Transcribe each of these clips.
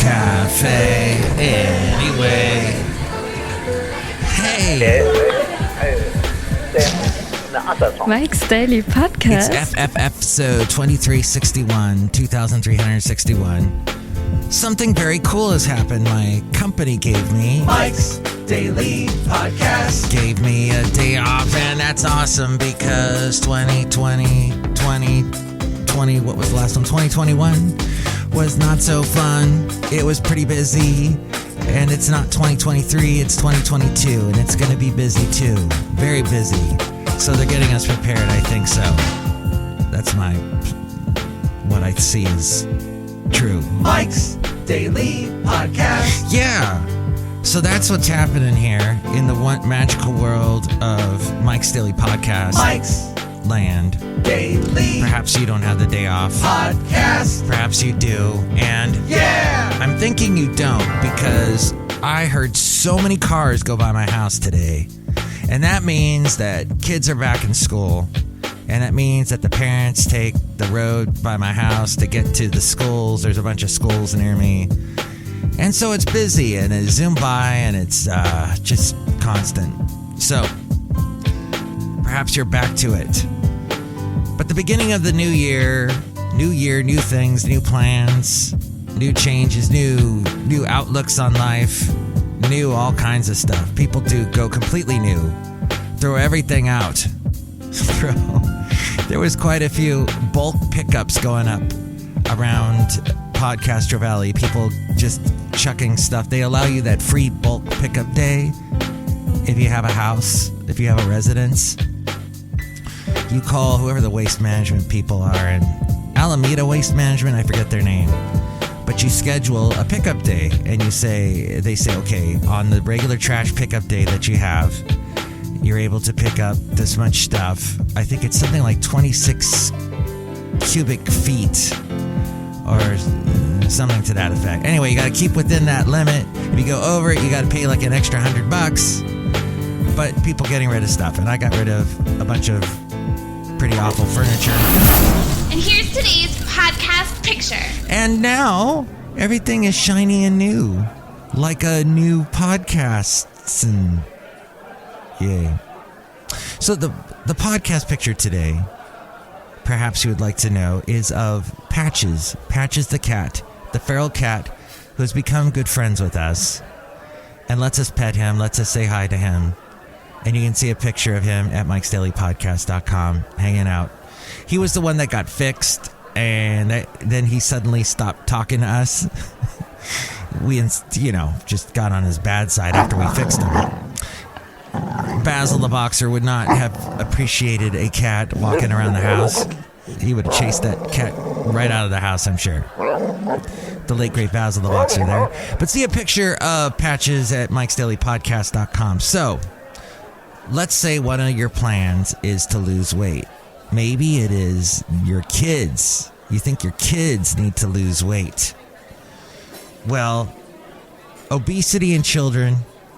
cafe anyway. Hey. Mike's Daily Podcast. It's episode 2361. Something very cool has happened. My company gave me Mike's Daily Podcast. Gave me a day off, and that's awesome because 2020, what was the last one? 2021 was not so fun. It was pretty busy, and it's not 2023, it's 2022, and it's going to be busy too. Very busy. So they're getting us prepared, I think so. That's what I see is true. Mike's Daily Podcast. Yeah. So that's what's happening here in the one magical world of Mike's Daily Podcast. Mike's Land. Daily. Perhaps you don't have the day off. Podcast. Perhaps you do. And yeah, I'm thinking you don't because I heard so many cars go by my house today. And that means that kids are back in school. And that means that the parents take the road by my house to get to the schools. There's a bunch of schools near me. And so it's busy and it zoomed by and it's just constant. So perhaps you're back to it. But the beginning of the new year, new things, new plans, new changes, new outlooks on life, new all kinds of stuff. People do go completely new. Throw everything out. There was quite a few bulk pickups going up around Podcaster Valley. People just chucking stuff. They allow you that free bulk pickup day if you have a house, if you have a residence. You call whoever the waste management people are, and Alameda Waste Management, I forget their name. But you schedule a pickup day, and they say, okay, on the regular trash pickup day that you have, you're able to pick up this much stuff. I think it's something like 26 cubic feet or something to that effect. Anyway, you got to keep within that limit. If you go over it, you got to pay like an extra $100. But people getting rid of stuff, and I got rid of a bunch of pretty awful furniture. And here's today's podcast picture. And now everything is shiny and new, like a new podcast. And yay! So the podcast picture today, perhaps you would like to know, is of Patches the cat, the feral cat, who has become good friends with us, and lets us pet him, lets us say hi to him. And you can see a picture of him at MikesDailyPodcast.com hanging out. He was the one that got fixed, and then he suddenly stopped talking to us. We, just got on his bad side after we fixed him. Basil the boxer would not have appreciated a cat walking around the house. He would have chased that cat right out of the house, I'm sure. The late, great Basil the boxer there. But see a picture of Patches at MikesDailyPodcast.com. So, let's say one of your plans is to lose weight. Maybe it is your kids. You think your kids need to lose weight. Well, obesity in children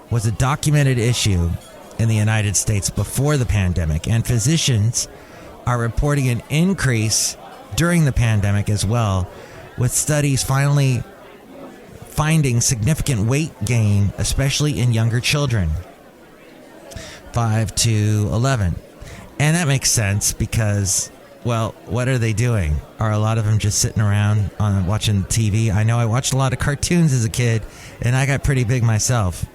was a documented issue in the United States before the pandemic, and physicians are reporting an increase during the pandemic as well, with studies finally finding significant weight gain, especially in younger children. 5 to 11. And that makes sense because, well, what are they doing? Are a lot of them just sitting around watching TV? I know I watched a lot of cartoons as a kid, and I got pretty big myself.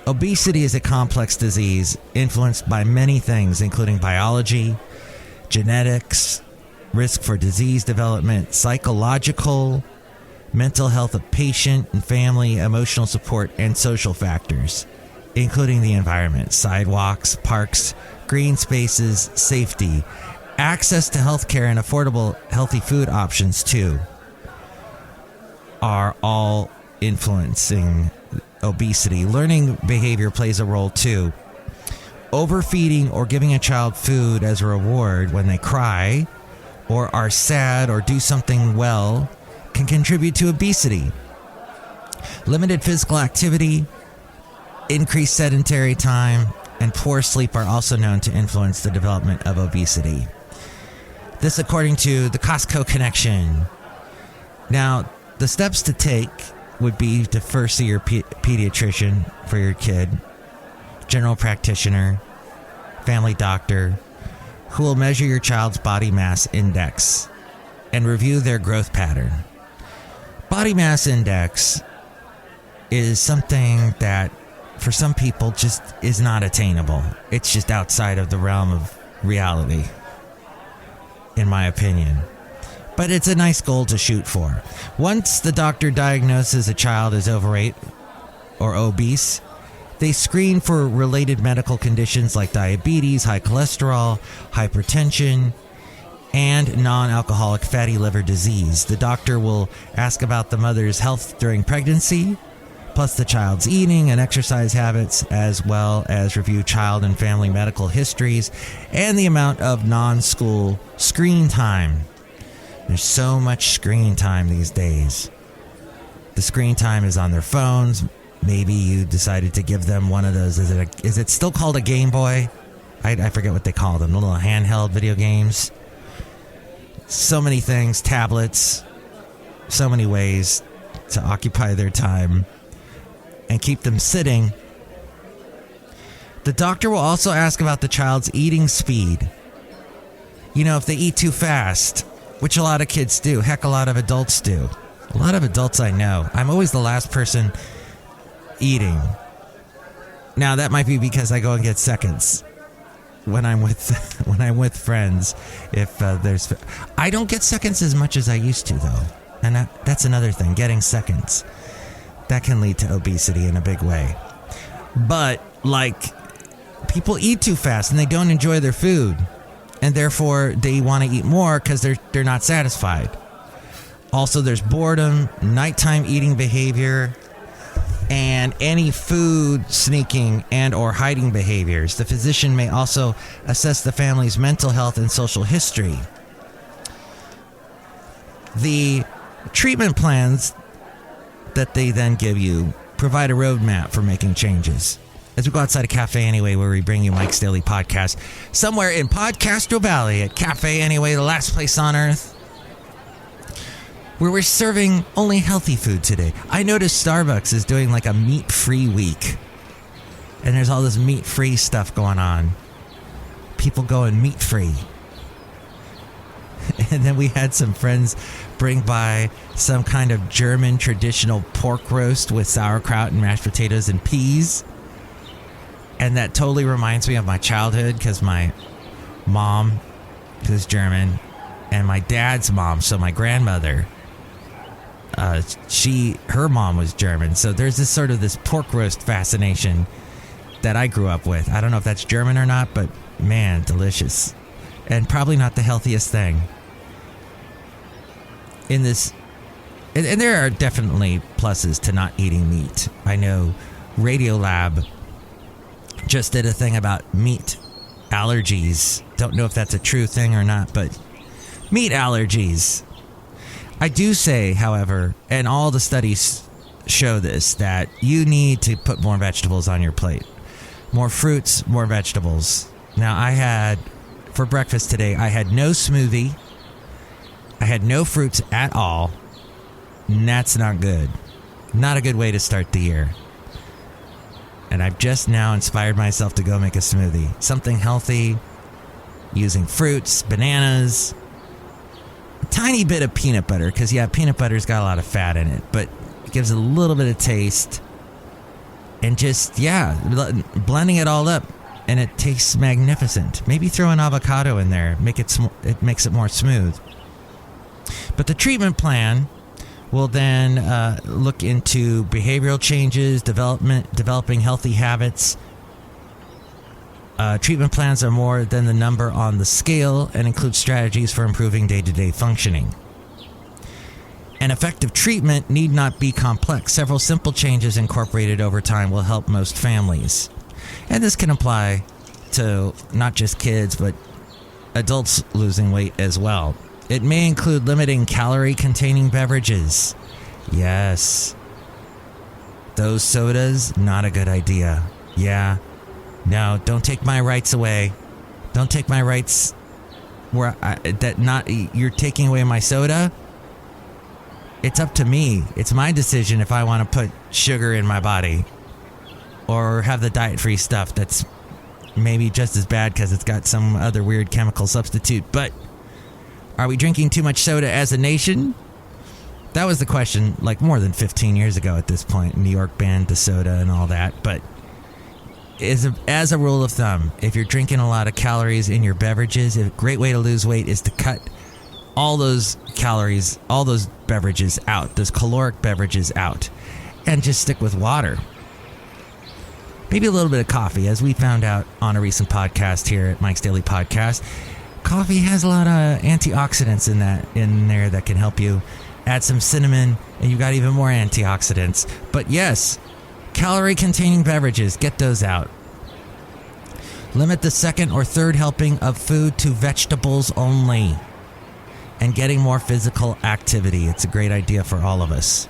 Obesity is a complex disease influenced by many things, including biology, genetics, risk for disease development, psychological, mental health of patient and family, emotional support, and social factors, including the environment, sidewalks, parks, green spaces, safety, access to healthcare, and affordable, healthy food options, too, are all influencing obesity. Learning behavior plays a role, too. Overfeeding or giving a child food as a reward when they cry or are sad or do something well can contribute to obesity. Limited physical activity, increased sedentary time, and poor sleep are also known to influence the development of obesity. This according to the Costco Connection. Now, the steps to take would be to first see your pediatrician for your kid, general practitioner, family doctor, who will measure your child's body mass index and review their growth pattern. Body mass index is something that for some people just is not attainable. It's just outside of the realm of reality, in my opinion. But it's a nice goal to shoot for. Once the doctor diagnoses a child as overweight or obese, they screen for related medical conditions like diabetes, high cholesterol, hypertension, and non-alcoholic fatty liver disease. The doctor will ask about the mother's health during pregnancy, plus the child's eating and exercise habits, as well as review child and family medical histories and the amount of non-school screen time. There's so much screen time these days. The screen time is on their phones. Maybe you decided to give them one of those. Is it still called a Game Boy? I forget what they call them. The little handheld video games. So many things, tablets, so many ways to occupy their time and keep them sitting. The doctor will also ask about the child's eating speed. You know, if they eat too fast, which a lot of kids do. Heck, a lot of adults do. A lot of adults I know. I'm always the last person eating. Now, that might be because I go and get seconds when I'm with friends. If I don't get seconds as much as I used to, though, and that's another thing. Getting seconds that can lead to obesity in a big way. But like, people eat too fast and they don't enjoy their food, and therefore they want to eat more because they're not satisfied. Also, there's boredom, nighttime eating behavior, and any food sneaking and or hiding behaviors. The physician may also assess the family's mental health and social history. The treatment plans that they then give you provide a roadmap for making changes. As we go outside a Cafe Anyway, where we bring you Mike's Daily Podcast, somewhere in Podcastro Valley at Cafe Anyway, the last place on earth, where we're serving only healthy food today. I noticed Starbucks is doing like a meat-free week. And there's all this meat-free stuff going on. People going meat-free. And then we had some friends bring by some kind of German traditional pork roast with sauerkraut and mashed potatoes and peas. And that totally reminds me of my childhood, because my mom, who's German, and my dad's mom, so my grandmother, her mom was German. So there's this pork roast fascination that I grew up with. I don't know if that's German or not, but man, delicious. And probably not the healthiest thing. And there are definitely pluses to not eating meat. I know Radiolab just did a thing about meat allergies. Don't know if that's a true thing or not, but meat allergies. I do say, however, and all the studies show this, that you need to put more vegetables on your plate. More fruits, more vegetables. Now, for breakfast today, I had no smoothie. I had no fruits at all. And that's not good. Not a good way to start the year. And I've just now inspired myself to go make a smoothie. Something healthy, using fruits, bananas, a tiny bit of peanut butter, because peanut butter's got a lot of fat in it, but it gives it a little bit of taste. And just, blending it all up, and it tastes magnificent. Maybe throw an avocado in there, it makes it more smooth. But the treatment plan will then look into behavioral changes, developing healthy habits. Treatment plans are more than the number on the scale and include strategies for improving day-to-day functioning. An effective treatment need not be complex. Several simple changes incorporated over time will help most families. And this can apply to not just kids, but adults losing weight as well. It may include limiting calorie-containing beverages. Yes. Those sodas, not a good idea. Yeah. No, don't take my rights away. Don't take my rights you're taking away my soda. it's up to me. It's my decision if I want to put sugar in my body or have the diet-free stuff that's maybe just as bad because it's got some other weird chemical substitute. But are we drinking too much soda as a nation? That was the question like more than 15 years ago at this point. New York banned the soda and all that. But as a rule of thumb, if you're drinking a lot of calories in your beverages, a great way to lose weight is to cut all those calories, all those beverages out, those caloric beverages out, and just stick with water. Maybe a little bit of coffee, as we found out on a recent podcast here at Mike's Daily Podcast. Coffee has a lot of antioxidants in there that can help you. Add some cinnamon, and you've got even more antioxidants. But yes, calorie-containing beverages, get those out. Limit the second or third helping of food to vegetables only. And getting more physical activity. It's a great idea for all of us.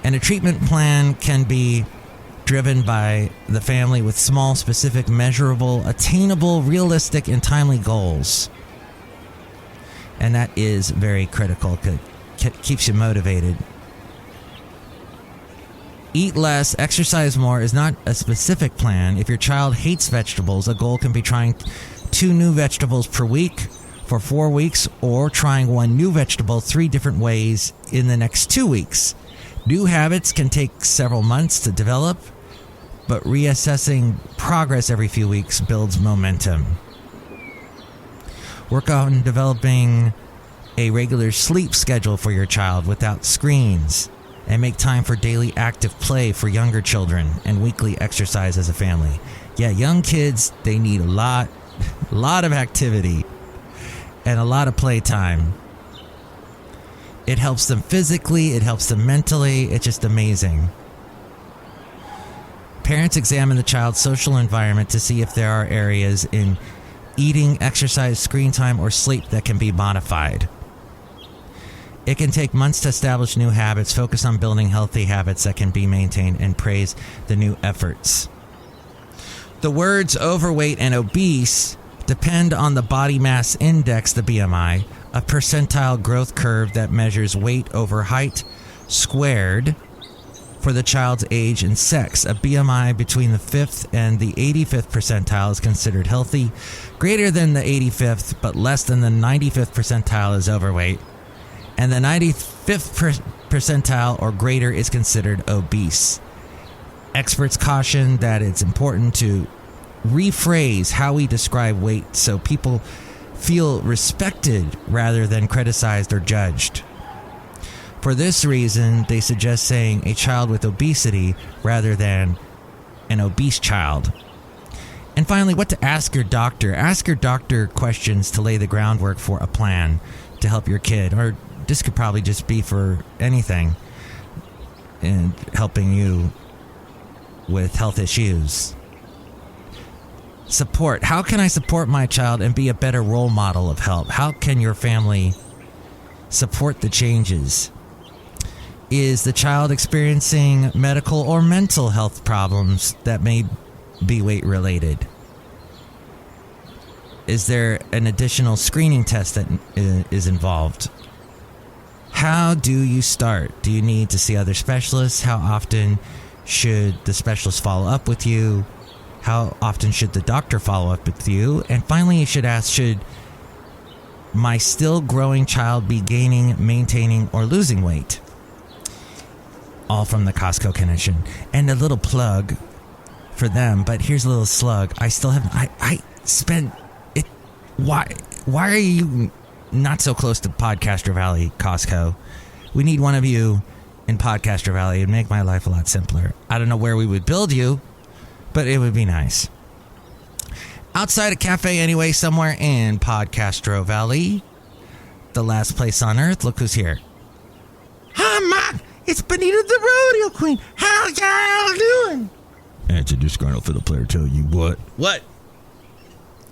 And a treatment plan can be driven by the family with small, specific, measurable, attainable, realistic, and timely goals. And that is very critical. It keeps you motivated. Eat less, exercise more is not a specific plan. If your child hates vegetables, a goal can be trying 2 new vegetables per week for 4 weeks, or trying 1 new vegetable 3 different ways in the next 2 weeks. New habits can take several months to develop, but reassessing progress every few weeks builds momentum. Work on developing a regular sleep schedule for your child without screens, and make time for daily active play for younger children and weekly exercise as a family. Yeah, young kids, they need a lot of activity and a lot of playtime. It helps them physically, it helps them mentally, it's just amazing. Parents examine the child's social environment to see if there are areas in eating, exercise, screen time, or sleep that can be modified. It can take months to establish new habits, focus on building healthy habits that can be maintained, and praise the new efforts. The words overweight and obese depend on the body mass index, the BMI, a percentile growth curve that measures weight over height squared for the child's age and sex. A BMI between the 5th and the 85th percentile is considered healthy. Greater than the 85th but less than the 95th percentile is overweight. And the 95th percentile or greater is considered obese. Experts caution that it's important to rephrase how we describe weight so people feel respected rather than criticized or judged. For this reason, they suggest saying a child with obesity rather than an obese child. And finally, what to ask your doctor. Ask your doctor questions to lay the groundwork for a plan to help your kid. Or this could probably just be for anything in helping you with health issues. Support. How can I support my child and be a better role model of help? How can your family support the changes? Is the child experiencing medical or mental health problems that may be weight related? Is there an additional screening test that is involved? How do you start? Do you need to see other specialists? How often should the specialist follow up with you? How often should the doctor follow up with you? And finally, you should ask, should my still growing child be gaining, maintaining, or losing weight? All from the Costco connection. And a little plug for them, but here's a little slug. I still haven't, I spent it. Why are you not so close to Podcaster Valley, Costco? We need one of you in Podcaster Valley and make my life a lot simpler. I don't know where we would build you, but it would be nice. Outside a cafe anyway, somewhere in Podcastro Valley, the last place on earth. Look who's here. Hi, Mike. It's Benita the Rodeo Queen. How y'all doing? That's a Disgruntled Fiddle Player tell you what. What?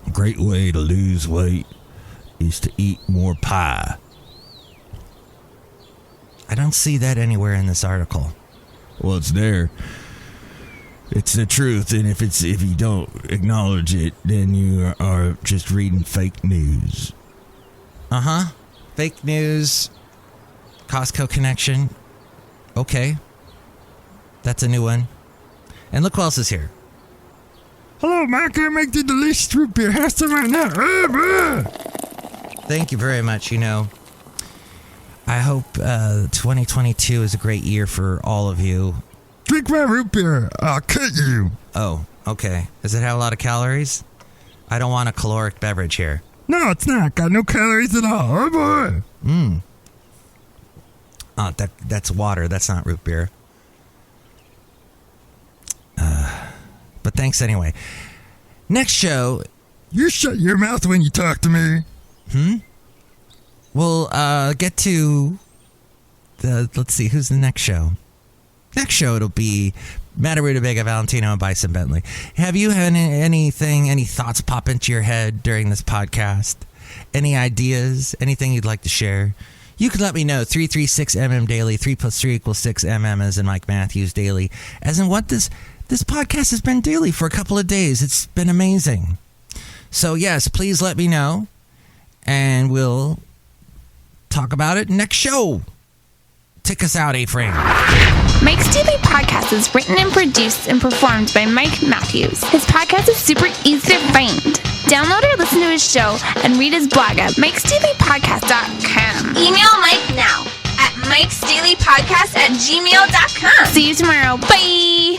A great way to lose weight is to eat more pie. I don't see that anywhere in this article. Well, it's there. It's the truth, and if you don't acknowledge it, then you are just reading fake news. Fake news. Costco connection. Okay. That's a new one. And look who else is here. Hello, Mike. I make the delicious root beer. Have some right now. Thank you very much. I hope 2022 is a great year for all of you. Drink my root beer. I'll cut you. Oh, okay. Does it have a lot of calories? I don't want a caloric beverage here. No, it's not. Got no calories at all. Oh, boy. Oh, that's water. That's not root beer. But thanks anyway. Next show. You shut your mouth when you talk to me. We'll get to let's see, who's the next show? Next show it'll be Madame Rootabega, Valentino, and Bison Bentley. Have you had any thoughts pop into your head during this podcast? Any ideas? Anything you'd like to share? You could let me know. 336mm daily. 3 + 3 = 6 mm, as in Mike Matthews daily. As in what this podcast has been daily for a couple of days. It's been amazing. So yes, please let me know, and we'll talk about it next show. Take us out, A-Frame. Mike's Daily Podcast is written and produced and performed by Mike Matthews. His podcast is super easy to find. Download or listen to his show and read his blog at MikesDailyPodcast.com. Email Mike now at MikesDailyPodcast@gmail.com. See you tomorrow. Bye!